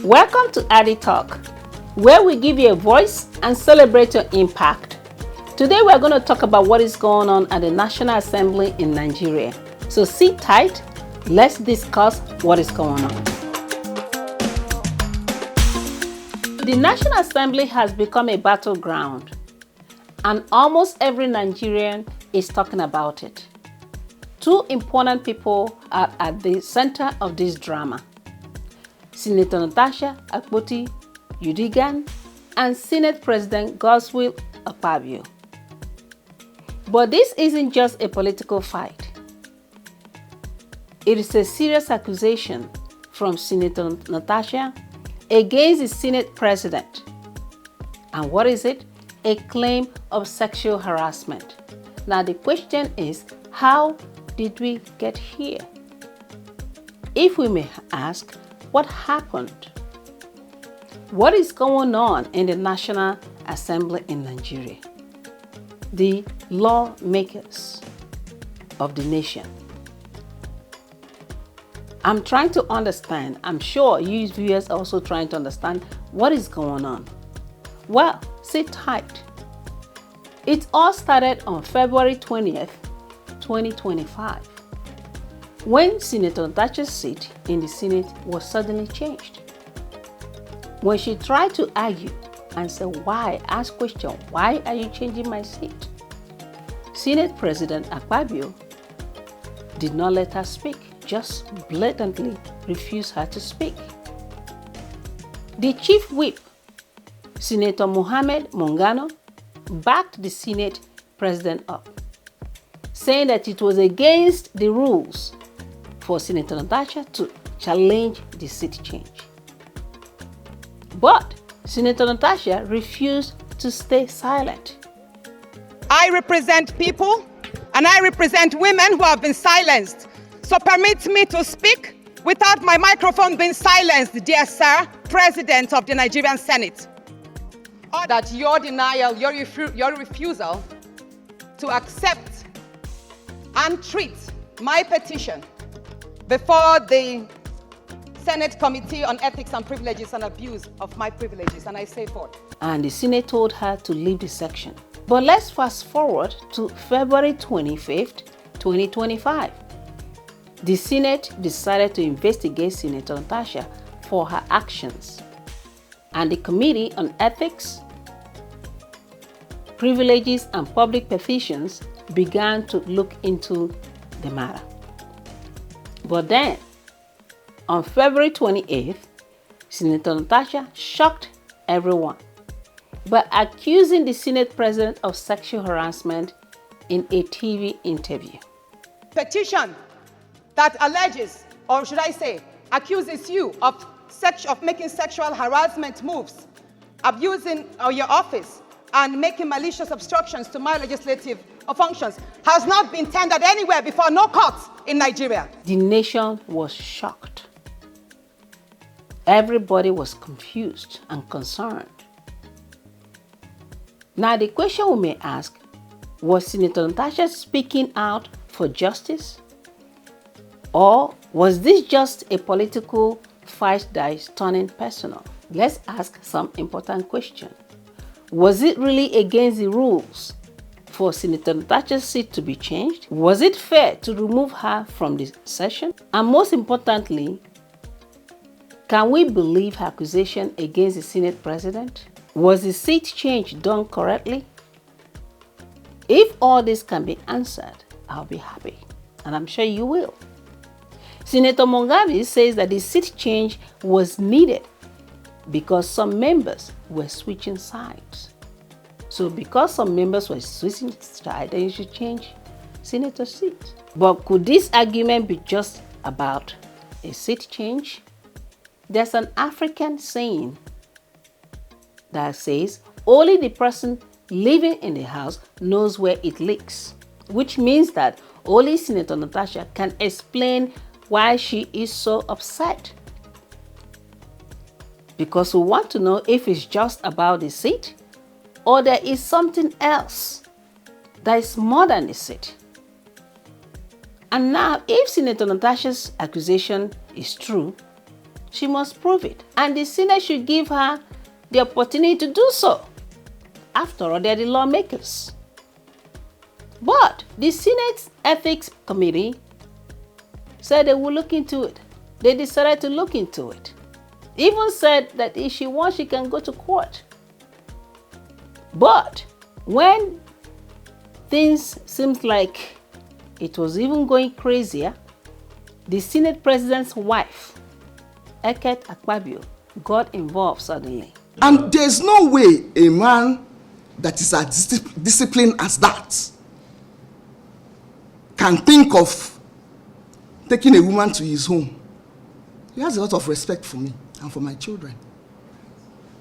Welcome to AdieTalk, where we give you a voice and celebrate your impact. Today we're going to talk about what is going on at the National Assembly in Nigeria. So sit tight, let's discuss what is going on. The National Assembly has become a battleground, and almost every Nigerian is talking about it. Two important people are at the center of this drama: Senator Natasha Akpoti-Uduaghan and Senate President Godswill Akpabio. But this isn't just a political fight. It is a serious accusation from Senator Natasha against the Senate President. And what is it? A claim of sexual harassment. Now the question is, how did we get here? If we may ask, what happened? What is going on in the National Assembly in Nigeria? The lawmakers of the nation. I'm trying to understand. I'm sure you viewers are also trying to understand what is going on. Well, sit tight. It all started on February 20th, 2025, when Senator Natasha's seat in the Senate was suddenly changed. When she tried to argue and said, ask question, why are you changing my seat? Senate President Akpabio did not let her speak, just blatantly refused her to speak. The chief whip, Senator Mohammed Mongano, backed the Senate President up, saying that it was against the rules for Senator Natasha to challenge the seat change. But Senator Natasha refused to stay silent. I represent people and I represent women who have been silenced. So permit me to speak without my microphone being silenced, dear sir, President of the Nigerian Senate. Or that your denial, your refusal to accept and treat my petition before the Senate Committee on Ethics and Privileges and Abuse of my privileges, and I say forth. And the Senate told her to leave the section. But let's fast forward to February 25th, 2025. The Senate decided to investigate Senator Natasha for her actions, and the Committee on Ethics, Privileges and Public Petitions began to look into the matter. But then, on February 28th, Senator Natasha shocked everyone by accusing the Senate President of sexual harassment in a TV interview. Petition that alleges, or should I say, accuses you of making sexual harassment moves, abusing your office, and making malicious obstructions to my legislative functions has not been tendered anywhere before, no courts in Nigeria. The nation was shocked. Everybody was confused and concerned. Now the question we may ask, was Senator Natasha speaking out for justice? Or was this just a political fight that is turning personal? Let's ask some important questions. Was it really against the rules for Senator Natasha's seat to be changed? Was it fair to remove her from the session? And most importantly, can we believe her accusation against the Senate President? Was the seat change done correctly? If all this can be answered, I'll be happy, and I'm sure you will. Senator Mongano says that the seat change was needed because some members were switching sides. So because some members were switching sides, then you should change Senator's seat. But could this argument be just about a seat change? There's an African saying that says, only the person living in the house knows where it leaks, which means that only Senator Natasha can explain why she is so upset. Because we want to know if it's just about the seat or there is something else that is more than the seat. And now, if Senator Natasha's accusation is true, she must prove it. And the Senate should give her the opportunity to do so. After all, they're the lawmakers. But the Senate's Ethics Committee said they will look into it. They decided to look into it. Even said that if she wants, she can go to court. But when things seemed like it was even going crazier, the Senate President's wife, Akpoti-Uduaghan, got involved suddenly. And there's no way a man that is as disciplined as that can think of taking a woman to his home. He has a lot of respect for me and for my children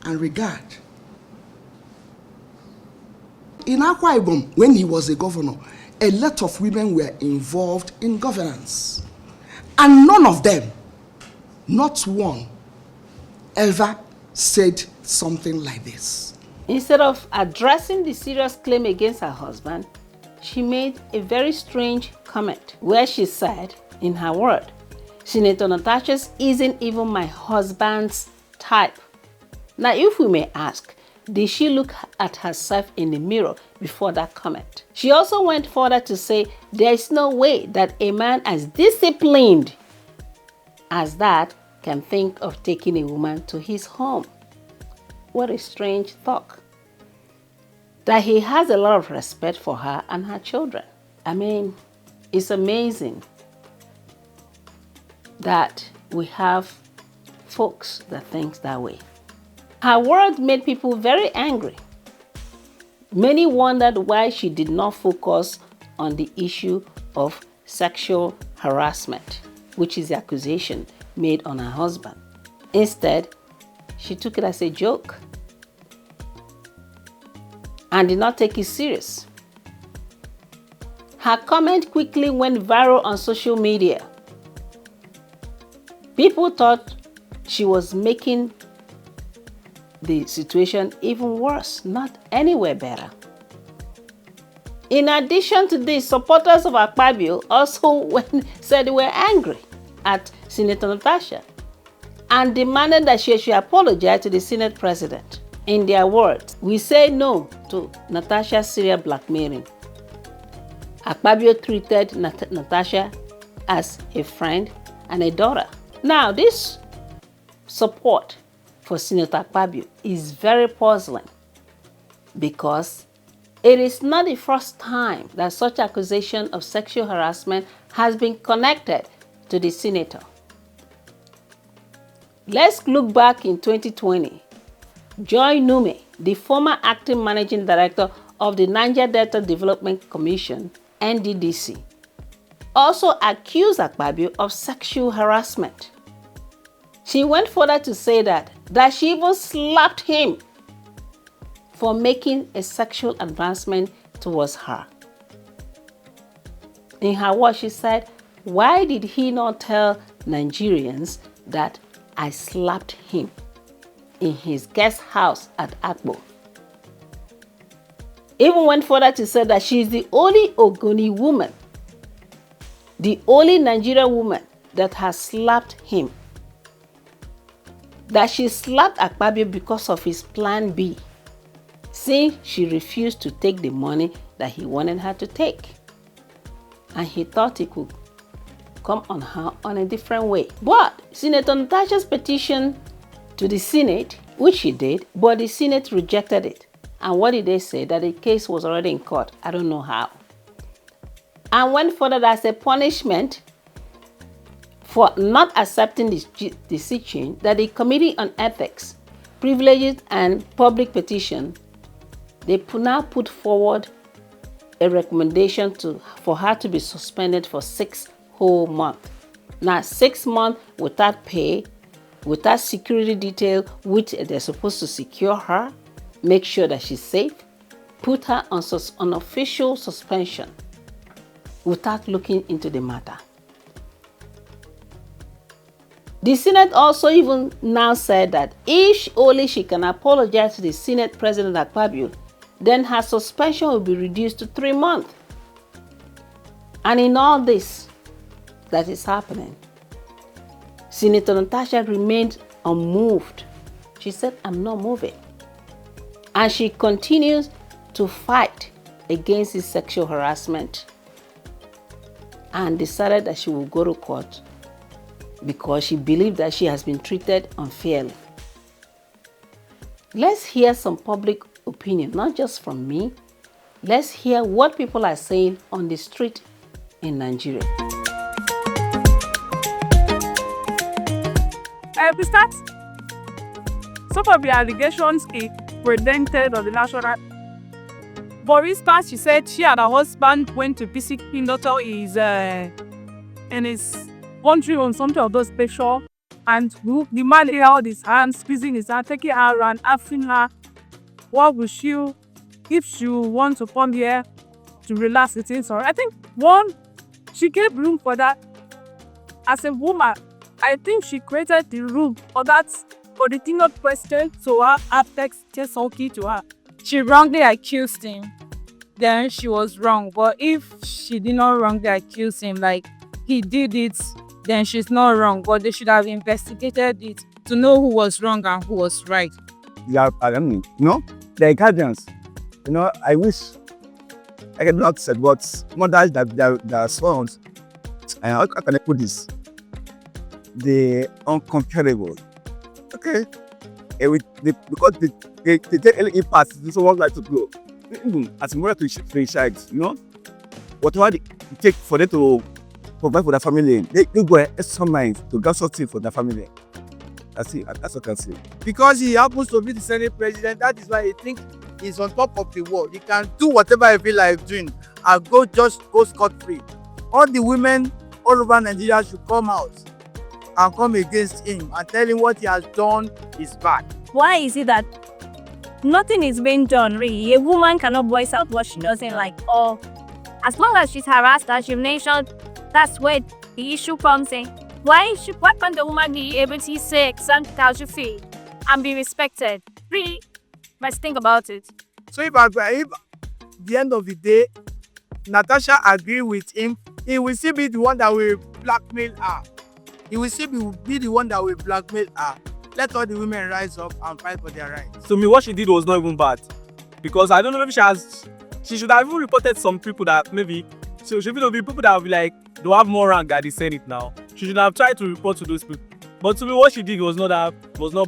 and regard. In Akwa Ibom, when he was a governor, a lot of women were involved in governance. And none of them, not one, ever said something like this. Instead of addressing the serious claim against her husband, she made a very strange comment where she said, in her word, "Senator Natasha isn't even my husband's type." Now, if we may ask, did she look at herself in the mirror before that comment? She also went further to say there is no way that a man as disciplined as that can think of taking a woman to his home. What a strange thought. That he has a lot of respect for her and her children. I mean, it's amazing that we have folks that think that way. Her words made people very angry. Many wondered why she did not focus on the issue of sexual harassment, which is the accusation made on her husband. Instead, she took it as a joke and did not take it serious. Her comment quickly went viral on social media. People thought she was making the situation even worse, not anywhere better. In addition to this, supporters of Akpabio also said they were angry at Senator Natasha and demanded that she should apologize to the Senate President. In their words, "We say no to Natasha's serial blackmailing." Akpabio treated Natasha as a friend and a daughter. Now, this support for Senator Akpabio is very puzzling because it is not the first time that such accusation of sexual harassment has been connected to the senator. Let's look back in 2020. Joy Nume, the former acting managing director of the Niger Delta Development Commission, NDDC, also accused Akpabio of sexual harassment. She went further to say that she even slapped him for making a sexual advancement towards her. In her words, she said, "Why did he not tell Nigerians that I slapped him in his guest house at Akpo?" Even went further to say that she is the only Ogoni woman, the only Nigerian woman that has slapped him. That she slapped Akpabio because of his plan B, since she refused to take the money that he wanted her to take. And he thought he could come on her on a different way. But Senator Natasha's petition to the Senate, which she did, but the Senate rejected it. And what did they say? That the case was already in court. I don't know how. And went further that as a punishment for not accepting this decision, that the Committee on Ethics, Privileges and Public Petition, they now put forward a recommendation for her to be suspended for 6 whole months. Now, 6 months without pay, without security detail, which they're supposed to secure her, make sure that she's safe, put her on official suspension without looking into the matter. The Senate also even now said that if only she can apologize to the Senate President Akpabio, then her suspension will be reduced to 3 months. And in all this that is happening, Senator Natasha remained unmoved. She said, I'm not moving. And she continues to fight against this sexual harassment and decided that she will go to court because she believed that she has been treated unfairly. Let's hear some public opinion, not just from me. Let's hear what people are saying on the street in Nigeria. We start. Some of the allegations he presented on the national. For instance, she said she and her husband went to visit him, doctor is and is wondering on something of those special, and the man held his hand, squeezing his hand, taking her around, asking her, what will she, if she want to come here to relax with him. So I think she gave room for that. As a woman, I think she created the room for that, for the thing not question to her after just talking to her. She wrongly accused him, then she was wrong. But if she did not wrongly accuse him, like he did it, then she's not wrong. But they should have investigated it to know who was wrong and who was right. Yeah, they're guardians. I wish I could not say, but mothers that their sons, and how can I put this? The uncomparable. Okay. Because they take any part, someone like to go. As more to child, whatever they take for them to provide for their family, they go extra mind to get something for their family. That's it. That's what I can say. Because he happens to be the Senate president, that is why I think he's on top of the world. He can do whatever he feel like doing and go scot-free. All the women all over Nigeria should come out and come against him and tell him what he has done is bad. Why is it that nothing is being done, really? A woman cannot voice out what she doesn't like, or as long as she's harassed, as you've mentioned, that's where the issue comes in. Why can't the woman be able to say something how she feels and be respected? Really, let's think about it. So if at the end of the day, Natasha agree with him, he will still be the one that will blackmail her. He will still be the one that will blackmail her. Let all the women rise up and fight for their rights. To me, what she did was not even bad. Because I don't know, maybe she should have even reported some people that maybe, so should be people that will be like, they have more rank at the Senate now. She should have tried to report to those people. But to me, what she did was not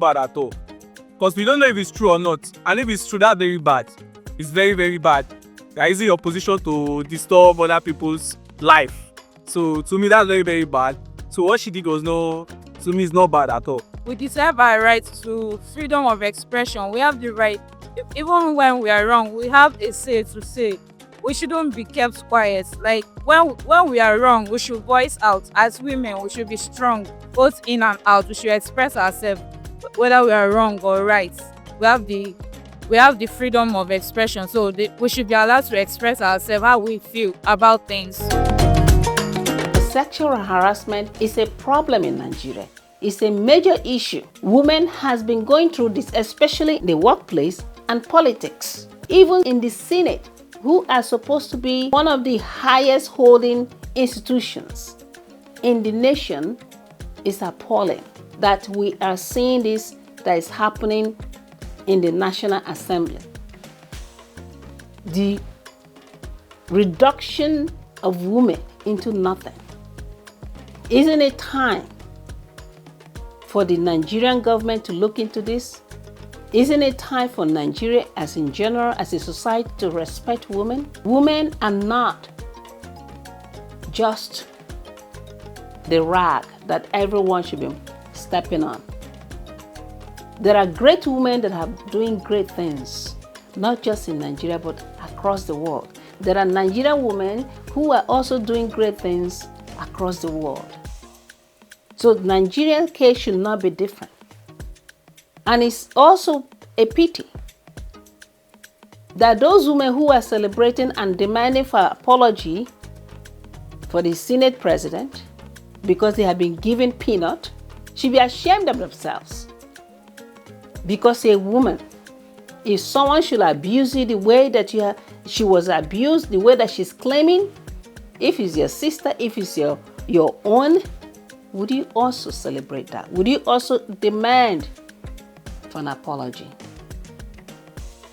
bad at all. Because we don't know if it's true or not. And if it's true, that's very bad. It's very, very bad. That is in your position to disturb other people's life. So to me, that's very, very bad. So what she did was to me, it's not bad at all. We deserve our right to freedom of expression. We have the right, even when we are wrong, we have a say to say. We shouldn't be kept quiet. Like when we are wrong, we should voice out. As women, we should be strong, both in and out. We should express ourselves, whether we are wrong or right. We have the freedom of expression, so we should be allowed to express ourselves how we feel about things. Sexual harassment is a problem in Nigeria. It's a major issue. Women has been going through this, especially in the workplace and politics. Even in the Senate, who are supposed to be one of the highest holding institutions in the nation, is appalling that we are seeing this that is happening in the National Assembly. The reduction of women into nothing. Isn't it time for the Nigerian government to look into this? Isn't it time for Nigeria as in general, as a society, to respect women? Women are not just the rag that everyone should be stepping on. There are great women that are doing great things, not just in Nigeria, but across the world. There are Nigerian women who are also doing great things across the world. So Nigerian case should not be different. And it's also a pity that those women who are celebrating and demanding for apology for the Senate president because they have been given peanut should be ashamed of themselves. Because a woman, if someone should abuse you the way that she was abused, the way that she's claiming, if it's your sister, if it's your own, would you also celebrate that? Would you also demand for an apology?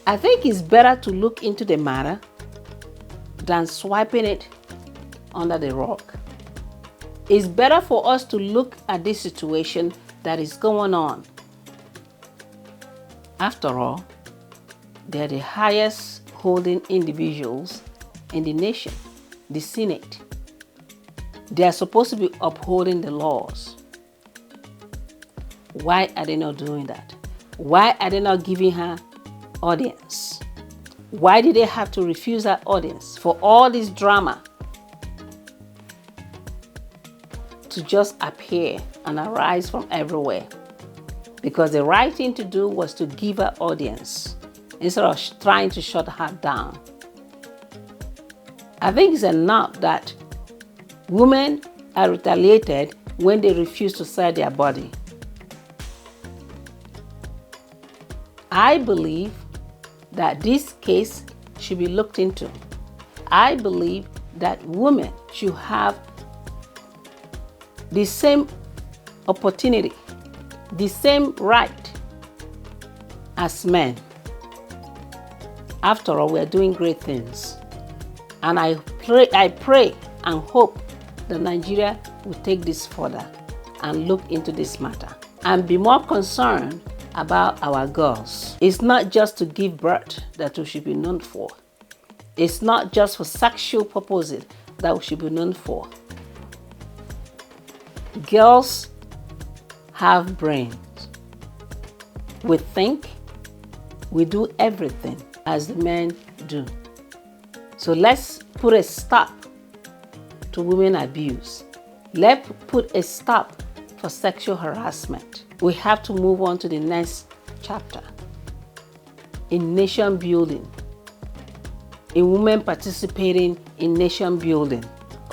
I think it's better to look into the matter than swiping it under the rug. It's better for us to look at this situation that is going on. After all, they're the highest holding individuals in the nation, the Senate. They are supposed to be upholding the laws. Why are they not doing that? Why are they not giving her audience? Why did they have to refuse her audience for all this drama to just appear and arise from everywhere? Because the right thing to do was to give her audience instead of trying to shut her down. I think it's enough that women are retaliated when they refuse to sell their body. I believe that this case should be looked into. I believe that women should have the same opportunity, the same right as men. After all, we are doing great things. And I pray and hope that Nigeria will take this further and look into this matter and be more concerned about our girls. It's not just to give birth that we should be known for. It's not just for sexual purposes that we should be known for. Girls have brains. We think, we do everything as the men do. So let's put a stop to women abuse. Let's put a stop for sexual harassment. We have to move on to the next chapter in nation building, in women participating in nation building.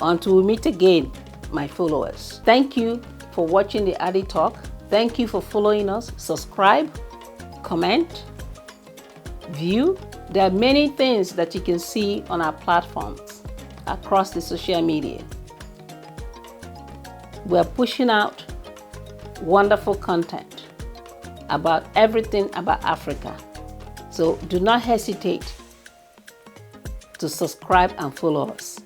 Until we meet again, my followers. Thank you for watching the AdieTalk. Thank you for following us. Subscribe, comment, view. There are many things that you can see on our platforms across the social media. We're pushing out wonderful content about everything about Africa. So do not hesitate to subscribe and follow us.